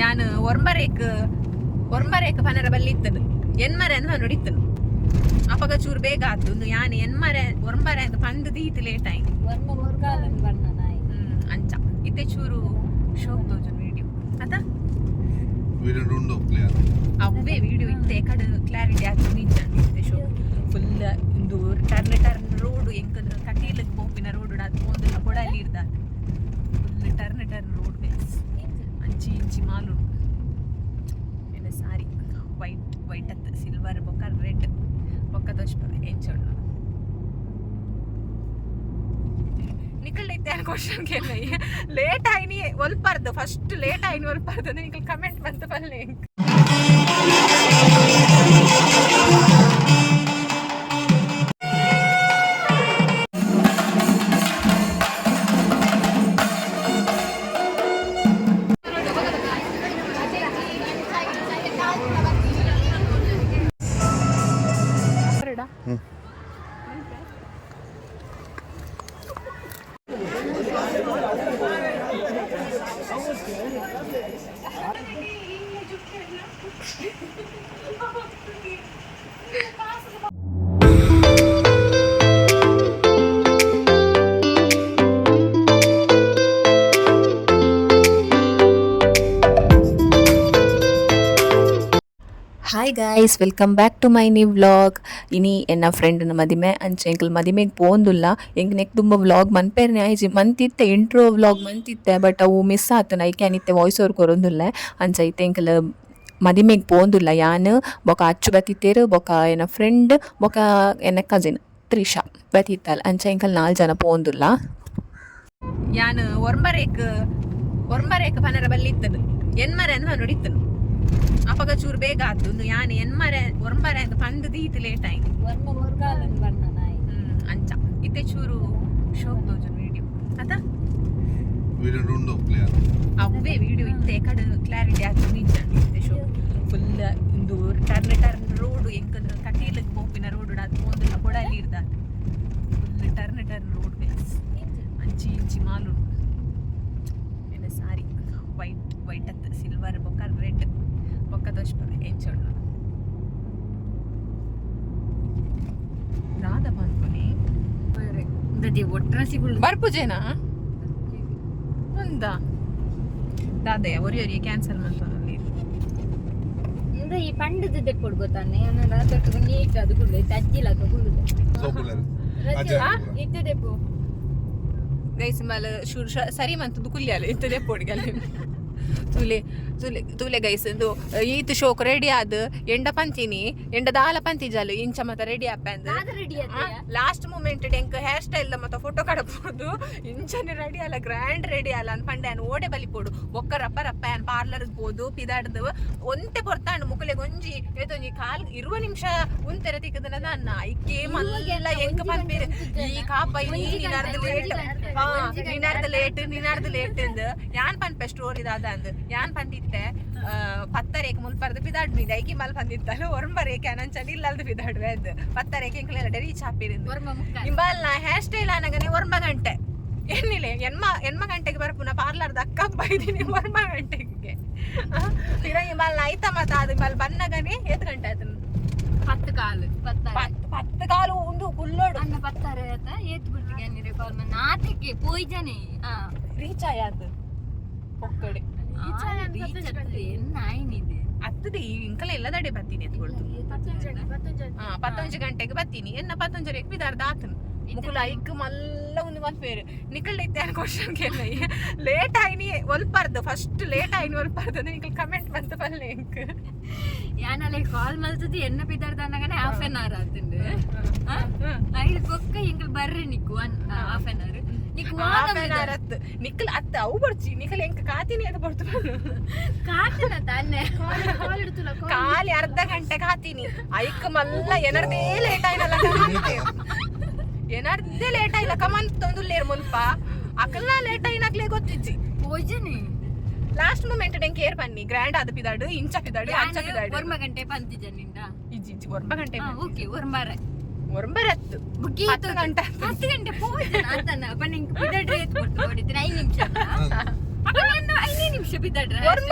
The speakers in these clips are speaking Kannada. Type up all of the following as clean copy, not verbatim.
ಯಾನ್ ಒರ್ಮರೇಕ್ ಪನರ ಬಲ್ಲಿ ಇತ್ತನು ಎನ್ಮರೆ ಅಂತ ನೋಡಿತ್ತನು ಅಪಗ ಚೂರು ಬೇಗ ಆತು ಯಾನ್ ಎನ್ಮರೆ ಒರ್ಮರೆ ಅಂತ ಪಂದ್ ದೀತ್ ಲೇಟ್ ಆಯ್ತು ಅಂಚ ಇತ್ತೆ ಚೂರು ಶೋಕ್ ತೋಜು ವಿಡಿಯೋ ಅದ ಅವೇ ವಿಡಿಯೋ ಇತ್ತೆ ಕಡೆ ಕ್ಲಾರಿಟಿ ಆಯ್ತು ನಿಜ ಶೋ ಫುಲ್ ಇಂದು ಟರ್ನ್ ರೋಡ್ ಎಂಕಂದ್ರೆ ಕಟೀಲಕ್ಕೆ ಪೋಪಿನ ರೋಡ್ ಅದು ಒಂದೆಲ್ಲ ಕೊಡಲಿ ಇರ್ದ ಫುಲ್ ಟರ್ನ್ ರೋಡ್ ಬೇಸ್ ಅಂಚಿ ಮಾಲು ಎಲ್ಲ ಸಾರಿ ವೈಟ್ ಅತ್ತ ಸಿಲ್ವರ್ ಬೊಕ್ಕ ರೆಡ್ ಬೊಕ್ಕ ದೋಷ್ಪದ ಎಂಚೋಣ ನಿಕಲ್ದೈತೆ ಕ್ವಶನ್ ಕೇಳ ಲೇಟ್ ಆಯ್ನಿ ಒಲ್ಪಾರ್ದು ಫಸ್ಟ್ ಲೇಟ್ ಆಯ್ನಿ ಒಲ್ಪಾರ್ದು ಅಂದ್ರೆ ನಿಕಲ್ ಕಮೆಂಟ್ ಬಂತು ಬಲ್ಲೆ hi guys, welcome back to my new vlog. ಇನಿ ಎನ್ನ ಫ್ರೆಂಡ್ನ ಮದಿಮೆ ಅಂಚೆ ಎಂಕಲ್ ಮದಿಮೆಗೆ ಪೋಂದುಲ್ಲ ಎಂಕ್ ನೆಕ್ ತುಂಬ ವ್ಲಾಗ್ ಮನ್ಪೇರ್ನೆ ಆಯ್ಜಿ ಮಂತಿತ್ತೆ ಇಂಟ್ರೋ ವ್ಲಾಗ್ ಮಂತಿತ್ತೆ ಬಟ್ ಅವು ಮಿಸ್ ಆತು ನೈಕ್ಯಾನಿತ್ತೆ ವಾಯ್ಸ್ ಓವರ್ ಕೊರೊಂದುಲ್ಲ ಅಂಚ ಐತೆ ಎಂಕಲ್ ಮದಿಮೆಗೆ ಪೋಂದುಲ್ಲ ಯಾನ್ ಬೊಕ ಅಚ್ಚು ಬತ್ತಿತ್ತೇರು ಬೊಕ ಎನ್ನ ಫ್ರೆಂಡ್ ಬೊಕ ಎನ್ನ ಕಸಿನ್ ತ್ರಿಷಾ ಬತ್ತಿತ್ತಲ್ಲ ಅಂಚ ಎಂಕಲ್ 4 ಜನ ಪೋಂದುಲ್ಲ. ಯಾನ್ ಒರ್ಮರೇಕ್ ಪನರ ಬಲ್ಲಿ ಇತ್ತನು ಎನ್ಮರೆ ಅಂತ ನೋಡಿತ್ತನು ಅಪಗ ಚೂರು ಬೇಗ ಆತು ಯಾನ್ ಎನ್ಮರೆ ಒರ್ಮರೆ ಅಂತ ಪಂದ್ ದೀತ್ ಲೇಟ್ ಆಯ್ತು ಅಂಚ ಇತ್ತೆ ಚೂರು ಶೋಕ್ ತೋಜು ವಿಡಿಯೋ ಅದ ಅವೇ ವಿಡಿಯೋ ಇತ್ತೆ ಕಡೆ ಕ್ಲಾರಿಟಿ ಆಯ್ತು ನಿಜ ಶೋ ಫುಲ್ ಇಂದು ಟರ್ನ್ ರೋಡ್ ಎಂಕಂದ್ರೆ ಕಟೀಲಕ್ಕೆ ಪೋಪಿನ ರೋಡ್ ಅದು ಒಂದೆಲ್ಲ ಕೊಡಲಿ ಇರ್ದ ಫುಲ್ ಟರ್ನ್ ರೋಡ್ ಬೇಸ್ ಅಂಚಿ ಮಾಲು ಎಲ್ಲ ಸಾರಿ ವೈಟ್ ಅತ್ತ ಸಿಲ್ವರ್ ಬೊಕ್ಕ ರೆಡ್ ಬೊಕ್ಕ ದೋಷ್ಪದ ಎಂಚೋಣ ರಾಧ ಬಂದ್ಕೊನಿ ಬರ್ಪುಜೇನಾ ಒಂದ ದಾದಯ್ಯ ಒರಿಯೊರಿಗೆ ಕ್ಯಾನ್ಸಲ್ ಮಾಡ್ತಾನಲ್ಲಿ ಈ ಪಂಡದ ತೆಕ್ಕೊಡ್ ಗೊತ್ತಾನೆ ನೀಟ್ ಅದು ಕುಳ್ಳು ತಜ್ಜಿಲಕ ಕುಳ್ಳು ಇತ್ತದೆಪ್ಪು ಗೈಸ್ ಮಲ ಶೂರ್ ಸರಿ ಮಂತದ್ದು ಕುಲ್ಯಾಲ ಇತ್ತದೆ ಪೋಡಿಗಲ್ಲ ತುಲೆ ಗೈಸ್ ಇದು ಈತ್ ಶೋಕ್ ರೆಡಿ ಆದ್ ಎಂಡ ಪಂತಿನಿ ಎಂಡ ದಾಲ ಪಂತಿ ಜಲು ಇಂಚ ಮತ್ತ ರೆಡಿ ಅಪ್ಪಂದು ಲಾಸ್ಟ್ ಮೂಮೆಂಟ್ ಎಂಕ್ ಹೇರ್ ಸ್ಟೈಲ್ ಮತ್ತ ಫೋಟೋ ಕಡಬಹುದು ಇಂಚನೆ ರೆಡಿ ಅಲ್ಲ ಗ್ರ್ಯಾಂಡ್ ರೆಡಿ ಅಲ್ಲ ಅನ್ ಪಂಡೆ ಅನ್ ಓಡೆ ಬಲಿ ಪೋಡು ಒಕ್ಕ ರಪ್ಪ ಅನ್ ಪಾರ್ಲರ್ ಬೋದು ಪಿದಾಡ್ದು ಒಂತೆ ಪೊರ್ತಾಂಡು ಮುಕುಲೆ ಗೊಂಜಿ ಏತೊಂಜಿ ಕಾಲ್ 20 ನಿಮಿಷ ಉಂತೆರ ತಿಕ್ಕದನ ನನ್ನ ಐಕೆ ಮಲ್ಲ ಎಂಕ ಪಂಪೇರೆ ಈ ಕಾಪ ನಿನಾರ್ದ ಲೇಟ್ ಎಂದು ಯಾನ್ ಪನ್ಪೆ ಸ್ಟೋರಿ ದಾದ ಅಂದ್ ಯಾನ್ ಪಂದಿತ್ತೆ ಪತ್ತರೇಕ್ ಮುಲ್ಪರ್ದು ಪಿದಾಡ್ ಮೀದ ಐಕಿ ಮಲ್ ಪಂದಿತ್ತಲ್ಲ ಒರ್ಮರೇಕೆ ಅನಂಚಲಿ ಇಲ್ಲಲ್ದು ಪಿದಾಡ್ವೆ ಅದು ಪತ್ತರೇಕೆ ಎಂಕ್ಲೆಲ್ಲ ರೀಚ್ ಹಾಪಿರಿಂದು ಇಂಬಲ್ನ ಹೇರ್ ಸ್ಟೈಲ್ ಅನ್ನಗನೆ ಒರ್ಮ ಗಂಟೆ ಎನ್ನಿಲೆ ಎನ್ಮ ಗಂಟೆಗೆ ಬರ್ಪುನ ಪಾರ್ಲರ್ದ ಅಕ್ಕ ಬೈದಿನಿ ಒರ್ಮ ಗಂಟೆಗೆ ಇಂಬಲ್ನ ಐತ ಮತ ಅದು ಬಲ್ ಬನ್ನಗನೆ 8 ಗಂಟೆ ಆಯ್ತು 10 ಕಾಲು ಉಂದು ಕುಲ್ಲೋಡು ಅನ್ನ ಪತ್ತಾರೆ ಆತ ಏತ್ ಬಿಟ್ಟಿಗೆ ಅನ್ನಿರೆ ಕಾಲ್ ಮನ ಆತಿಗೆ ಪೋಯ್ಜನೆ ರೀಚ್ ಆಯಾದು ಒಕ್ಕಡೆ ಅತ್ತದ ಇಂಕಲ ಎಲ್ಲದಡೆ ಬರ್ತೀನಿ ಎತ್ಕೊಳ್ತು 15 ಗಂಟೆಗೆ ಬರ್ತೀನಿ ಎನ್ನ 15 ಪಿದಾರ್ದ ಆತನು ಮುಕುಲ ಐಕ್ ಮಲ್ಲ ಒಂದು ಮಲ್ಪೇರು ನಿಕಲ್ದೈತೆ ಕ್ವಶನ್ ಕೇಳ ಲೇಟ್ ಆಯ್ನಿ ಒಲ್ಪಾರ್ದು ಫಸ್ಟ್ ಲೇಟ್ ಆಯ್ನಿ ಒಲ್ಪಾರ್ದು ಅಂದ್ರೆ ನಿಕಲ್ ಕಮೆಂಟ್ ಬಂತು ಬಲ್ಲೆ ಎಂಕ್ ಯಾನಲ್ಲ ಕಾಲ್ ಮಲ್ತದ್ದು ಎನ್ನ ಪಿದಾರ್ದ ಅನ್ನಗನೆ ಹಾಫ್ ಆನ್ ಅವರ್ ಆತಂದು ಐದು ಕೊಕ್ಕ ಎಂಕಲ್ ಬರ್ರಿ ನಿಕ್ಕು ಹಾಫ್ ಆನ್ ಅವರ್ ನಿಖಲ್ ಅತ್ತ ಅವು ಬರ್ಚಿ ನಿಖಲ್ ಎಂಕ ಕಾತೀನಿ ಅದು ಬರ್ತು ಕಾತಿನ ತಾನೆ ಕಾಲಿ ಅರ್ಧ ಗಂಟೆ ಕಾತೀನಿ ಐಕ್ ಮಲ್ಲ ಏನರ್ದೇ ಲೇಟ್ ಆಯ್ನಲ್ಲ ಏನರ್ದೇ ಲೇಟ್ ಆಯ್ಲ ಕಮನ್ ತೊಂದುಲ್ಲೇರ್ ಮುಲ್ಪ ಅಕಲ್ಲ ಲೇಟ್ ಆಯ್ನಾಗ್ಲೇ ಗೊತ್ತಿಜ್ಜಿ ಪೋಯ್ಜನಿ ಲಾಸ್ಟ್ ಮೂಮೆಂಟ್ ಡೆಂಕ್ ಏರ್ ಬನ್ನಿ ಗ್ರ್ಯಾಂಡ್ ಆದ ಪಿದಾಡು ಇಂಚ ಪಿದಾಡು ಅಂಚ ಪಿದಾಡು 1 ಗಂಟೆ ಪಂತಿಜ ನಿಂದ ಇಜ್ಜಿ 1 ಗಂಟೆ ಓಕೆ ಒರ್ಮರೆ ಒರ್ಮರತ್ತು 10 ಗಂಟೆ ಪೋಯ್ಜನ ಆತನ ಬನ್ನಿ ಪಿದಾಡು ಎತ್ ಕೊಟ್ಟು ನೋಡಿದ್ರೆ 5 ನಿಮಿಷ ಐದೇ ನಿಮಿಷ ಬಿದ್ದಾಡ್ರೆ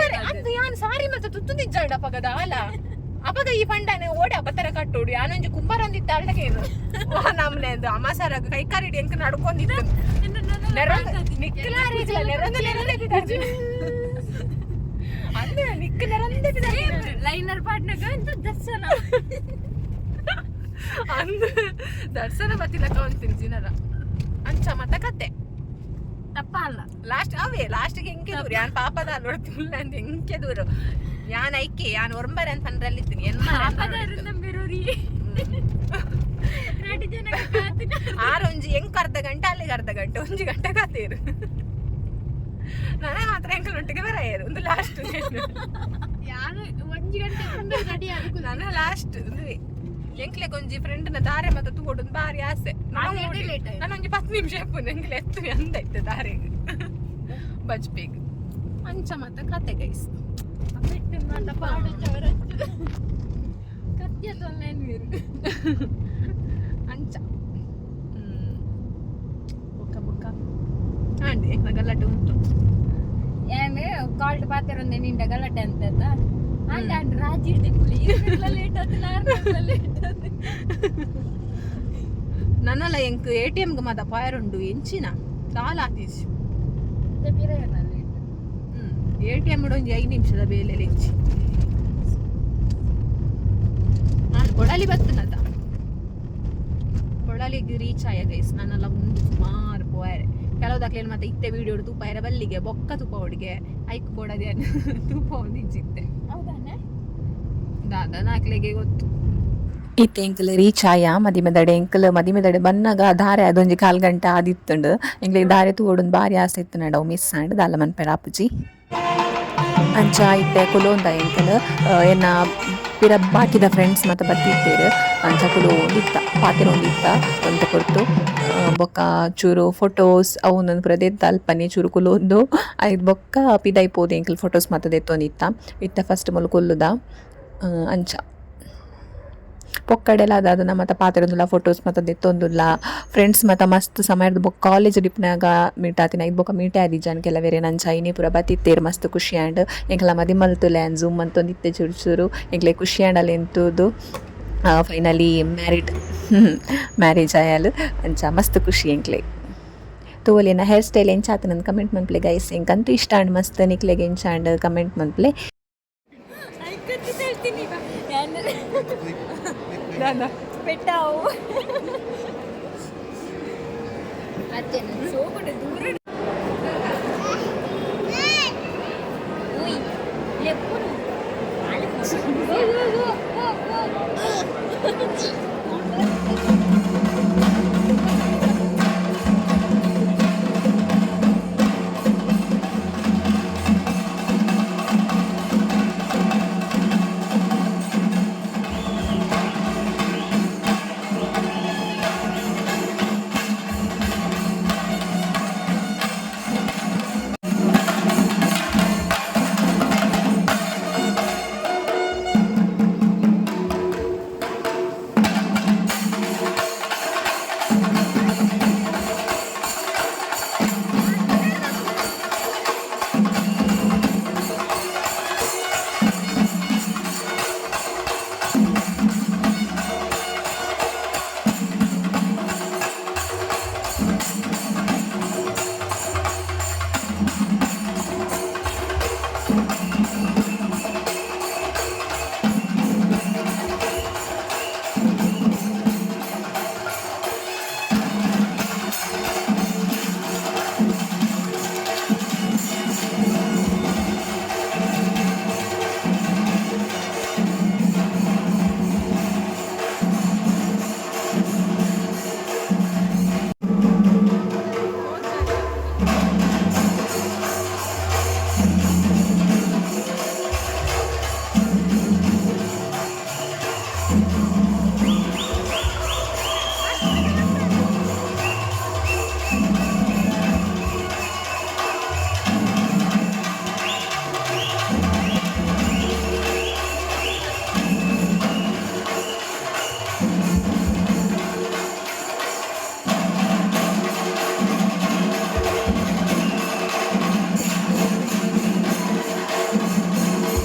ಅದು ಯಾನ್ ಸಾರಿ ಮತ್ತೆ ತುತ್ತು ತಿಜ್ಜಾಡ ಅಪಗದ ಅಲ್ಲ ಅಪಗ ಈ ಪಂಡನೆ ಓಡಿ ಅಪತರ ಕಟ್ಟೋಡಿ ಯಾನೊಂಜಿ ಕುಂಬಾರೊಂದಿತ್ತ ಅಳ್ಳಗೇನು ನಮ್ನೆ ಅದು ಅಮಾಸಾರ ಕೈಕಾರಿಡಿ ಎಂಕ ನಡ್ಕೊಂಡಿತ್ತು ನಿಕ್ಕಲಾರಿಲ್ಲ ಅಂದ್ರೆ ನಿಕ್ಕ ನೆರಂದೆ ಲೈನರ್ ಪಾಟ್ನಾಗ ಅಂತ ದರ್ಶನ ಅಂದ್ ದರ್ಶನ ಬತ್ತಿಲಕ ಅಂತೀನಿ ಜಿನರ ಅಂಚ ಮತ್ತ ಕತೆ ತಪ್ಪ ಅಲ್ಲ ಲಾಸ್ಟ್ ಅವೇ ಲಾಸ್ಟ್ಗೆ ಹೆಂಗೆ ದೂರ ಯಾನ್ ಪಾಪದ ನೋಡ್ತಿಲ್ಲ ಅಂತ ಹೆಂಗೆ ದೂರ ಯಾನ್ ಐಕೆ ಯಾನ್ ಒರಂಬರ ಅಂತ ಪಂದ್ರಲ್ಲಿತ್ತೀನಿ ಆರೊಂಜಿ ಹೆಂಗ್ ಅರ್ಧ ಗಂಟೆ ಅಲ್ಲಿಗೆ ಅರ್ಧ ಗಂಟೆ ಒಂಜಿ ಗಂಟೆ ಕತ್ತೇರು ನನಗೆ ಮಾತ್ರ ಹೆಂಕಲ್ ಒಟ್ಟಿಗೆ ಬರೆಯರು ಒಂದು ಲಾಸ್ಟ್ ಒಂಜಿ ಗಂಟೆ ನನ್ನ ಲಾಸ್ಟ್ ಒಂದುವೆ ಎಂಕ್ಲೆ ಕೊಂಜಿ ಫ್ರೆಂಡ್ನ ದಾರೆ ಮತ್ತೆ ತೂಗೋಡು ಬಾರಿ ಆಸೆ ನಾನೊಂಜಿ 10 ನಿಮಿಷ ಎಪ್ಪು ಎಂಕ್ಲೆ ಎತ್ತು ಅಂದೈತೆ ದಾರೆಗೆ ಬಜ್ಪೇಗ್ ಅಂಚ ಮತ್ತೆ ಕತೆ ಗೈಸ್ ಅಂಚ ಬೊಕ್ಕ ಬೊಕ್ಕ ಅಂಡಿ ಗಲಾಟೆ ಉಂಟು ಏನೇ ಕಾಲ್ಟ್ ಪಾತಿರೊಂದೆ ನಿಂಡ ಗಲಾಟೆ ಅಂತ ಅಂಡ್ ರಾಜಿ ಇಡ್ದಿಪ್ಪುಲಿ ಲೇಟ್ ನನ್ನಲ್ಲ ಎಂಕ್ ATM ಗೆ ಮಾತ ಪಾಯರುಂಡು ಎಂಚಿನ ಸಾಲ ಆತೀಸು ATM ಒಂಜಿ 5 ನಿಮಿಷದ ಬೇಲೆ ಎಂಚಿ ನಾನು ಕೊಡಲಿ ಬರ್ತನದ ಕೊಡಲಿಗೆ ರೀಚ್ ಆಯ ಗೈಸ್ ನನ್ನೆಲ್ಲ ಮುಂದೆ ಸುಮಾರು ಪೋಯರೆ ಕೆಲವು ದಾಖಲೆ ಮತ್ತೆ ಇತ್ತೆ ವಿಡಿಯೋ ತುಪ್ಪ ಇರ ಬಲ್ಲಿಗೆ ಬೊಕ್ಕ ತುಪ್ಪ ಹೊಡಿಗೆ ಐಕ್ ಕೊಡದೆ ತುಪ್ಪ ಹೊಂದಿಜ್ಜಿತ್ತೆ ದಾದ ನಾಕ್ಲೆಗೆ ಗೊತ್ತು ಇತ್ತೆ ಎಂಕಲ್ ರೀಚ್ ಆಯ ಮದಿಮೆದಡೆ ಎಂಕಲ್ ಮದಿಮೆದಡೆ ಬನ್ನಾಗ ದಾರೆ ಅದೊಂಜಿ 1/4 ಗಂಟೆ ಆದಿತ್ತುಂಡು ಎಂಕ್ಲೆಗ್ ದಾರೆ ತೂವೊಡುಂದು ಬಾರಿ ಆಸೆ ಇತ್ತು ನಡವು ಮಿಸ್ ಆಂಡ್ ದಾಲ ಮನ್ಪೆರ ಅಪ್ಪುಜಿ ಅಂಚ ಇತ್ತೆ ಕುಲೋಂದ ಎಂಕಲ್ ಎನ್ನ ಪಿರ ಬಾಕಿದ ಫ್ರೆಂಡ್ಸ್ ಮತ್ತೆ ಬತ್ತಿತ್ತೇರು ಅಂಚ ಕುಲೋಂದಿತ್ತ ಪಾತಿರೊಂದಿತ್ತ ಅಂತ ಕೊರ್ತು ಬೊಕ್ಕ ಚೂರು ಫೋಟೋಸ್ ಅವನೊಂದು ಪುರ ದೆತ್ತ ಅಲ್ಪನೆ ಚೂರು ಕುಲೋಂದು ಐದು ಬೊಕ್ಕ ಪಿದೈಪೋದು ಎಂಕಲ್ ಫೋಟೋಸ್ ಮತ್ತೆ ದೆತ್ತೊಂದಿತ್ತ ಇತ್ತ ಫಸ್ಟ್ ಮುಲು ಕುಲ್ಲುದ ಅಂಚ ಪೊಕ್ಕಡೆಲ್ಲ ಅದಾದ ಮತ್ತೆ ಪಾತಿರೊಂದುಲ್ಲ ಫೋಟೋಸ್ ಮತ್ತೆ ದೆತ್ತೊಂದುಲ್ಲ ಫ್ರೆಂಡ್ಸ್ ಮತ್ತೆ ಮಸ್ತ್ ಸಮಯದ ಬೊಕ್ಕ ಕಾಲೇಜ್ ಡಿಪ್ನಾಗ ಮೀಟ್ ಆತಿನ ಐದು ಬೊಕ್ಕ ಮೀಟ್ ಆದಿ ಜನ ಕೆಲವೇರೆ ನಂಚ ಐನೇ ಪೂರ ಬತ್ತಿತ್ತೇರು ಮಸ್ತ್ ಖುಷಿ ಆ್ಯಂಡ್ ಎಂಕಲ ಮದಿ ಮಲ್ತುಲೆ ಆ್ಯಂಡ್ ಝೂಮ್ ಅಂತೊಂದಿತ್ತೆ ಚೂರು ಚೂರು ಎಂಕ್ಲೆ ಖುಷಿ ಆ್ಯಂಡ್ ಅಲ್ಲಿ ಎಂತುದು ಫೈನಲಿ ಮ್ಯಾರೇಜ್ ಆಯಾಲು ಅಂಚ ಮಸ್ತ್ ಖುಷಿ ಎಂಕ್ಲೆ ತೋಲಿನ ಹೇರ್ ಸ್ಟೈಲ್ ಎಂಚಾತ ನನ್ನ ಕಮೆಂಟ್ ಮನ್ಪ್ಲೆ ಗೈಸ್ ಎಂಕಂತೂ ಇಷ್ಟ ಆ್ಯಂಡ್ ಮಸ್ತ್ ನಿಕ್ಲೆಗೆ ಎಂಚ ಆ್ಯಂಡ್ ಕಮೆಂಟ್ ಮನ್ಪ್ಲೆ పెట్టావు అదే సోపడ దూర ఓయ్ లేపును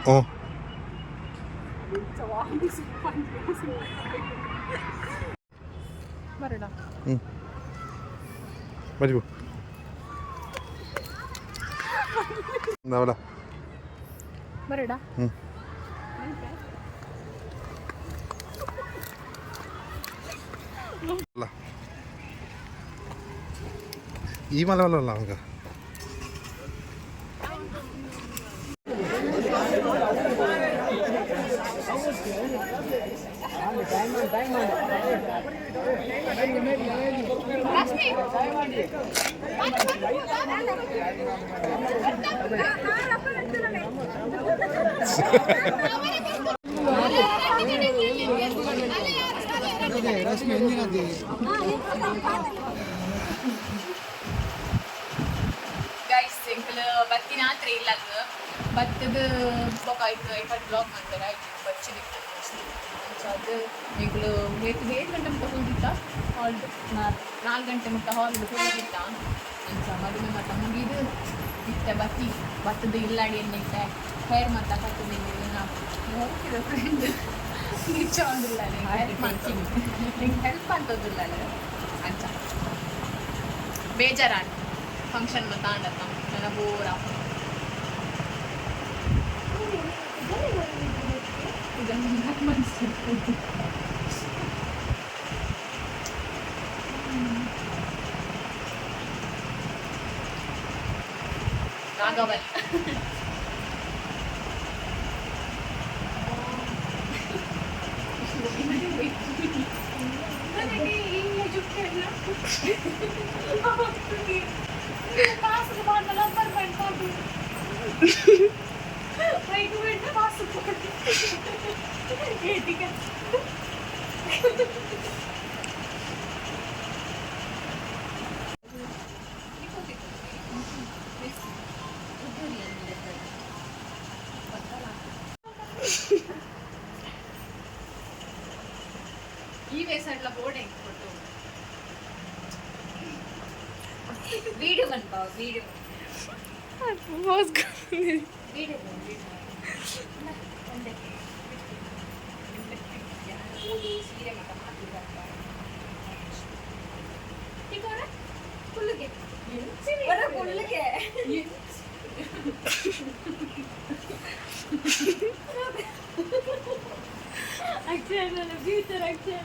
ಹ್ಞೂ ಬರಡ ಹ್ಞೂ ಮಜ್ಬು ಅವಳ ಬರಡ ಹ್ಞೂ ಅಲ್ಲ ಈ ಮಲೆ ಅಲ್ಲ ಅವಾಗ ಗೈಸ್ ಎಂಕಲ್ ಬತ್ತಿನ ಆತ್ರೆ ಇಲ್ಲ ಬತ್ತದ ಬ್ಲಾಕ್ ಆಯ್ತು ಐಫಟ್ ಬ್ಲಾಕ್ ಮಾಡ್ತಾರೆ ಆಯ್ತು ಬಚ್ಚಿದಿತ್ತು ಅದು ಎಂಕಲ್ 8 ಗಂಟೆ ಮುಟ್ಟ ಹೋಗಿತ್ತ ಹಾಲ್ಡ್ 4 ಗಂಟೆ ಮುಟ್ಟ ಹಾಲ್ಡ್ ಹೋಗಿತ್ತ ಅಂಚ ಮದುವೆ ಮಟ್ಟ ಮುಗಿದು ಇತ್ತ ಬತ್ತದ ಇಲ್ಲಾಡಿ ಎನ್ನಿಟ್ಟೆ ಹೇರ್ ಮತ್ತ ಕಟ್ಟದ ಹೋಗ್ತಿರೋ ಫ್ರೆಂಡ್ ನಿಜ ಒಂದಿಲ್ಲ ಹೆಲ್ಪ್ ಮಾಡ್ತೀನಿ ನಿಂಗೆ ಹೆಲ್ಪ್ ಅಂತದಿಲ್ಲ ಅಂಚ ಬೇಜಾರಾಣ ಫಂಕ್ಷನ್ ತಾಂಡತ್ತ ನನ್ನ ಬೋರ ರಾಘವಲ್ ಈ ವೇಸಡ್ಲ ಬೋರ್ಡ್ ಹೆಂಗ್ ಕೊಟ್ಟು வீடியோ பண்ணப்பா வீடியோ வீடியோ ಅಕ್ಷರ ಫ್ಯೂಚರ್ ಅಕ್ಷರ